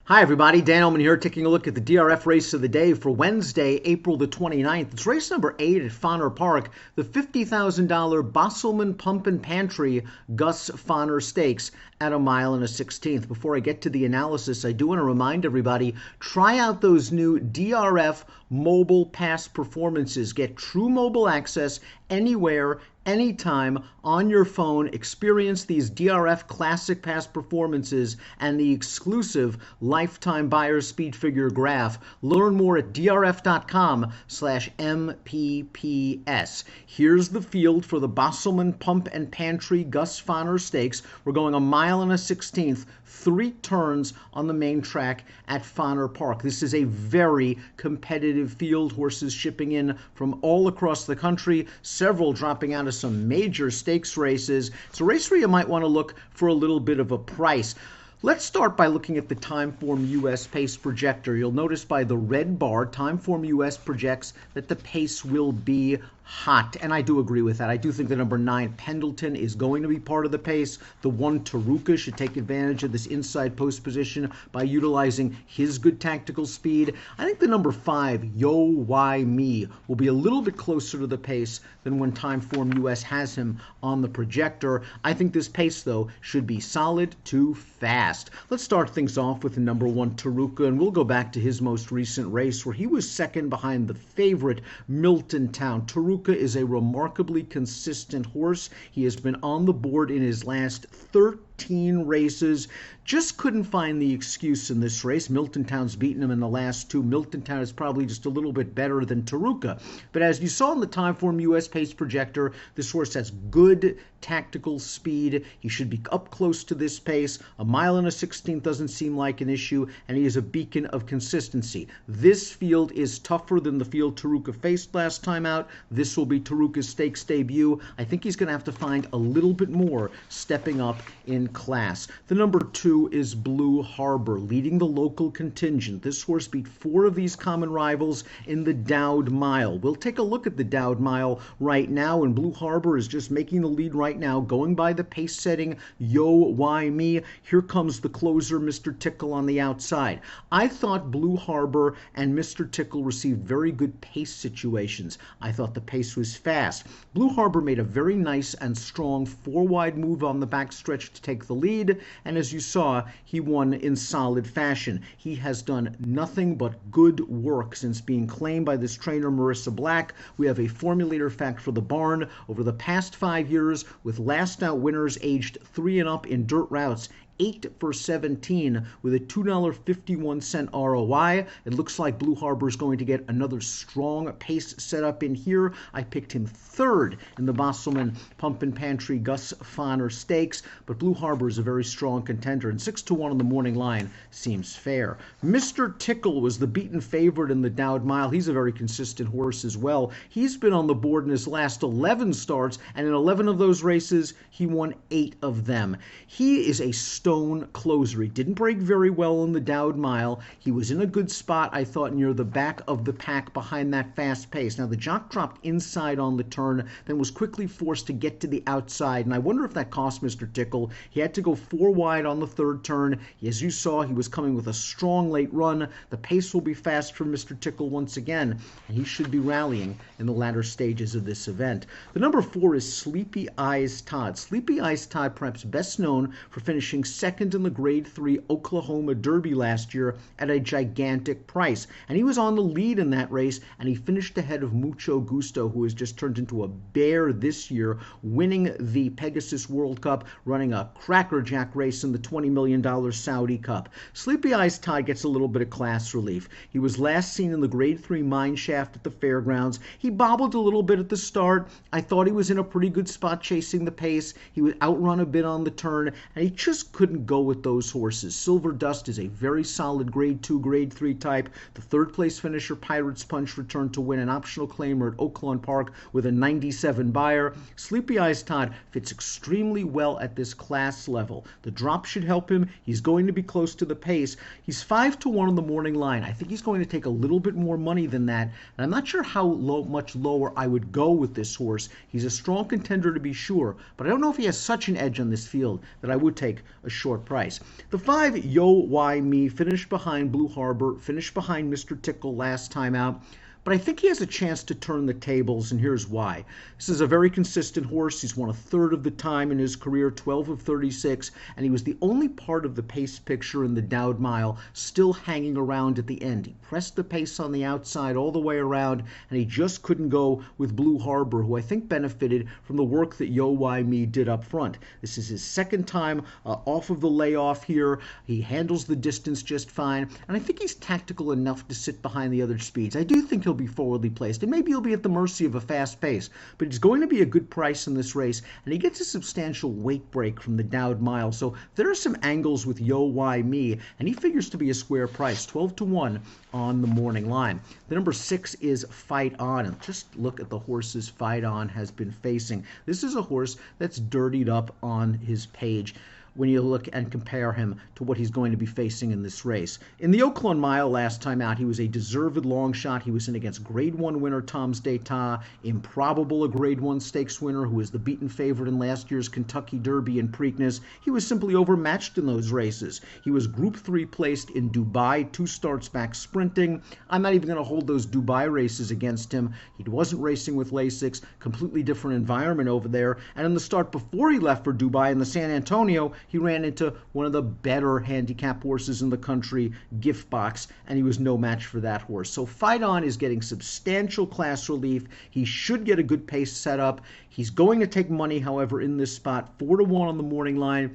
Hi everybody, Dan Illman here, taking a look at the DRF race of the day for Wednesday, April the 29th. It's race number 8 at Fonner Park, the $50,000 Bosselman Pump and Pantry Gus Fonner Stakes at 1.16 miles. Before I get to the analysis, I do want to remind everybody, try out those new DRF mobile pass performances. Get true mobile access anywhere, anytime on your phone. Experience these DRF Classic Pass performances and the exclusive lifetime buyer speed figure graph. Learn more at drf.com/MPPS. Here's the field for the Bosselman Pump and Pantry Gus Fonner Stakes. We're going 1.16 miles, 3 turns on the main track at Fonner Park. This is a very competitive field. Horses shipping in from all across the country, several dropping out of some major stakes races. It's a race where you might want to look for a little bit of a price. Let's start by looking at the Timeform US pace projector. You'll notice by the red bar, Timeform US projects that the pace will be hot, and I do agree with that. I do think the number 9 Pendleton is going to be part of the pace. The 1 Teruko should take advantage of this inside post position by utilizing his good tactical speed. I think the number 5 Yo Why Me will be a little bit closer to the pace than when Timeform US has him on the projector. I think this pace, though, should be solid to fast. Let's start things off with the number 1 Teruko, and we'll go back to his most recent race where he was second behind the favorite Milton Town. Teruko is a remarkably consistent horse. He has been on the board in his last 13 races. Just couldn't find the excuse in this race. Milton Town's beaten him in the last 2. Milton Town is probably just a little bit better than Teruko. But as you saw in the Timeform US pace projector, this horse has good tactical speed. He should be up close to this pace. 1.16 miles doesn't seem like an issue, and he is a beacon of consistency. This field is tougher than the field Teruko faced last time out. This will be Teruko's stakes debut. I think he's going to have to find a little bit more stepping up in class. The number 2 is Blue Harbor, leading the local contingent. This horse beat 4 of these common rivals in the Dowd Mile. We'll take a look at the Dowd Mile right now, and Blue Harbor is just making the lead right now, going by the pace setting Yo Why Me. Here comes the closer, Mr. Tickle, on the outside. I thought Blue Harbor and Mr. Tickle received very good pace situations. I thought the pace was fast. Blue Harbor made a very nice and strong 4-wide move on the backstretch to take the lead, and as you saw, he won in solid fashion. He has done nothing but good work since being claimed by this trainer, Marissa Black. We have a formulator fact for the barn. Over the past 5 years, with last out winners aged 3 and up in dirt routes, 8 for 17 with a $2.51 ROI. It looks like Blue Harbor is going to get another strong pace setup in here. I picked him 3rd in the Bosselman Pump and Pantry Gus Fonner Stakes, but Blue Harbor is a very strong contender, and 6-1 on the morning line seems fair. Mr. Tickle was the beaten favorite in the Dowd Mile. He's a very consistent horse as well. He's been on the board in his last 11 starts, and in 11 of those races, he won 8 of them. He is a stone closer. He didn't break very well in the Dowd Mile. He was in a good spot, I thought, near the back of the pack behind that fast pace. Now, the jock dropped inside on the turn, then was quickly forced to get to the outside, and I wonder if that cost Mr. Tickle. He had to go 4 wide on the 3rd turn. As you saw, he was coming with a strong late run. The pace will be fast for Mr. Tickle once again, and he should be rallying in the latter stages of this event. The number 4 is Sleepy Eyes Todd. Sleepy Eyes Todd, perhaps best known for finishing second in the Grade 3 Oklahoma Derby last year at a gigantic price. And he was on the lead in that race, and he finished ahead of Mucho Gusto, who has just turned into a bear this year, winning the Pegasus World Cup, running a crackerjack race in the $20 million Saudi Cup. Sleepy Eyes Todd gets a little bit of class relief. He was last seen in the Grade 3 Mine Shaft at the fairgrounds. He bobbled a little bit at the start. I thought he was in a pretty good spot chasing the pace. He would outrun a bit on the turn, and he just couldn't go with those horses. Silver Dust is a very solid Grade 2, Grade 3 type. The 3rd place finisher, Pirates Punch, returned to win an optional claimer at Oaklawn Park with a 97 buyer. Sleepy Eyes Todd fits extremely well at this class level. The drop should help him. He's going to be close to the pace. He's 5-1 on the morning line. I think he's going to take a little bit more money than that, and I'm not sure how much lower I would go with this horse. He's a strong contender to be sure, but I don't know if he has such an edge on this field that I would take a short price. The 5, Yo Why Me, finished behind Blue Harbor, finished behind Mr. Tickle last time out. But I think he has a chance to turn the tables, and here's why. This is a very consistent horse. He's won a third of the time in his career, 12 of 36, and he was the only part of the pace picture in the Dowd Mile still hanging around at the end. He pressed the pace on the outside all the way around, and he just couldn't go with Blue Harbor, who I think benefited from the work that Yo Why Me did up front. This is his second time off of the layoff here. He handles the distance just fine, and I think he's tactical enough to sit behind the other speeds. I do think he'll be forwardly placed, and maybe he'll be at the mercy of a fast pace, but he's going to be a good price in this race, and he gets a substantial weight break from the Dowd Mile. So there are some angles with Yo Why Me, and he figures to be a square price, 12-1 on the morning line. The number 6 is Fight On, and just look at the horses Fight On has been facing. This is a horse that's dirtied up on his page when you look and compare him to what he's going to be facing in this race. In the Oaklawn Mile last time out, he was a deserved long shot. He was in against Grade 1 winner Tom's d'Etat, Improbable, a Grade 1 stakes winner who was the beaten favorite in last year's Kentucky Derby and Preakness. He was simply overmatched in those races. He was Group 3 placed in Dubai, 2 starts back sprinting. I'm not even going to hold those Dubai races against him. He wasn't racing with Lasix, completely different environment over there. And in the start before he left for Dubai in the San Antonio, he ran into one of the better handicap horses in the country, Gift Box, and he was no match for that horse. So Fight On is getting substantial class relief. He should get a good pace set up. He's going to take money, however, in this spot, 4-1 on the morning line.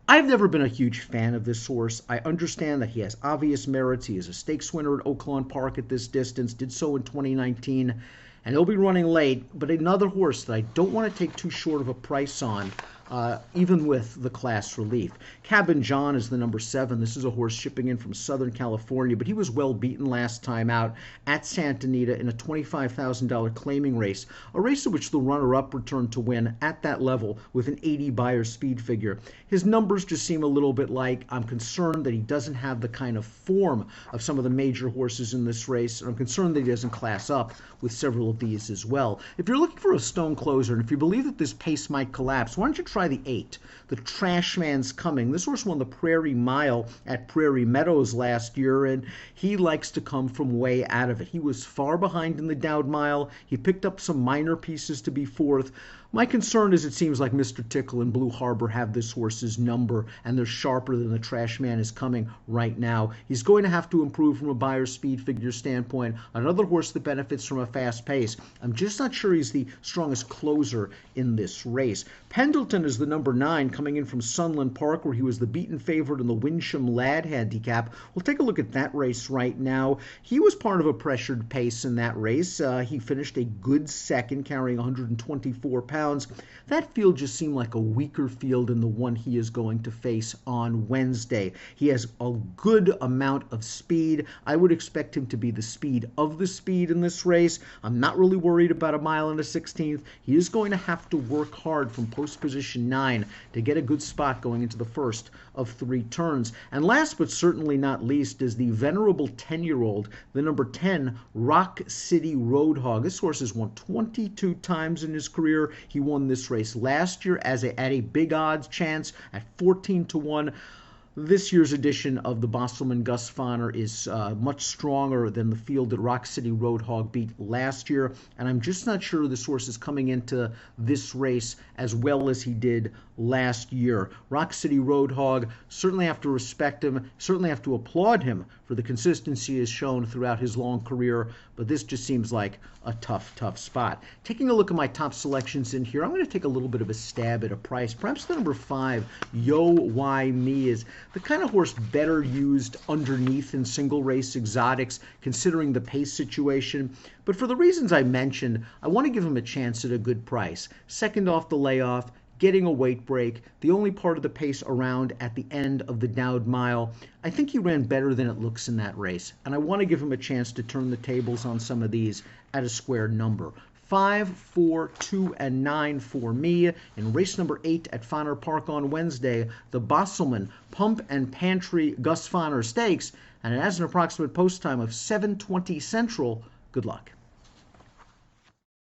I've never been a huge fan of this horse. I understand that he has obvious merits. He is a stakes winner at Oaklawn Park at this distance, did so in 2019, and he'll be running late, but another horse that I don't want to take too short of a price on, even with the class relief. Cabin John is the number 7. This is a horse shipping in from Southern California, but he was well beaten last time out at Santa Anita in a $25,000 claiming race, a race in which the runner-up returned to win at that level with an 80 Beyer speed figure. His numbers just seem a little bit light. I'm concerned that he doesn't have the kind of form of some of the major horses in this race, and I'm concerned that he doesn't class up with several of these as well. If you're looking for a stone closer, and if you believe that this pace might collapse, why don't you try the 8, the Trash Man's Coming. This horse won the Prairie Mile at Prairie Meadows last year, and he likes to come from way out of it. He was far behind in the Dowd Mile. He picked up some minor pieces to be 4th. My concern is it seems like Mr. Tickle and Blue Harbor have this horse's number, and they're sharper than the Trash Man is coming right now. He's going to have to improve from a Beyer speed figure standpoint. Another horse that benefits from a fast pace. I'm just not sure he's the strongest closer in this race. Pendleton is the number 9, coming in from Sunland Park, where he was the beaten favorite in the Winsham Lad handicap. We'll take a look at that race right now. He was part of a pressured pace in that race. He finished a good second, carrying 124 pounds. That field just seemed like a weaker field than the one he is going to face on Wednesday. He has a good amount of speed. I would expect him to be the speed of the speed in this race. I'm not really worried about a mile and a 16th. He is going to have to work hard from post position 9 to get a good spot going into the first of 3 turns. And last but certainly not least is the venerable 10-year-old, the number 10, Rock City Roadhog. This horse has won 22 times in his career. He won this race last year at a big odds chance at 14-1. This year's edition of the Bosselman Gus Fonner is much stronger than the field that Rock City Roadhog beat last year, and I'm just not sure this horse is coming into this race as well as he did last year. Rock City Roadhog, certainly have to respect him, certainly have to applaud him for the consistency he has shown throughout his long career, but this just seems like a tough spot. Taking a look at my top selections in here, I'm going to take a little bit of a stab at a price. Perhaps the number 5, Yo Why Me, is the kind of horse better used underneath in single race exotics, considering the pace situation. But for the reasons I mentioned, I want to give him a chance at a good price. Second off the layoff, getting a weight break, the only part of the pace around at the end of the Dowd Mile. I think he ran better than it looks in that race, and I want to give him a chance to turn the tables on some of these at a square number. 5, 4, 2, and 9 for me. In race number 8 at Fonner Park on Wednesday, the Bosselman Pump and Pantry Gus Fonner Stakes, and it has an approximate post time of 7:20 Central. Good luck.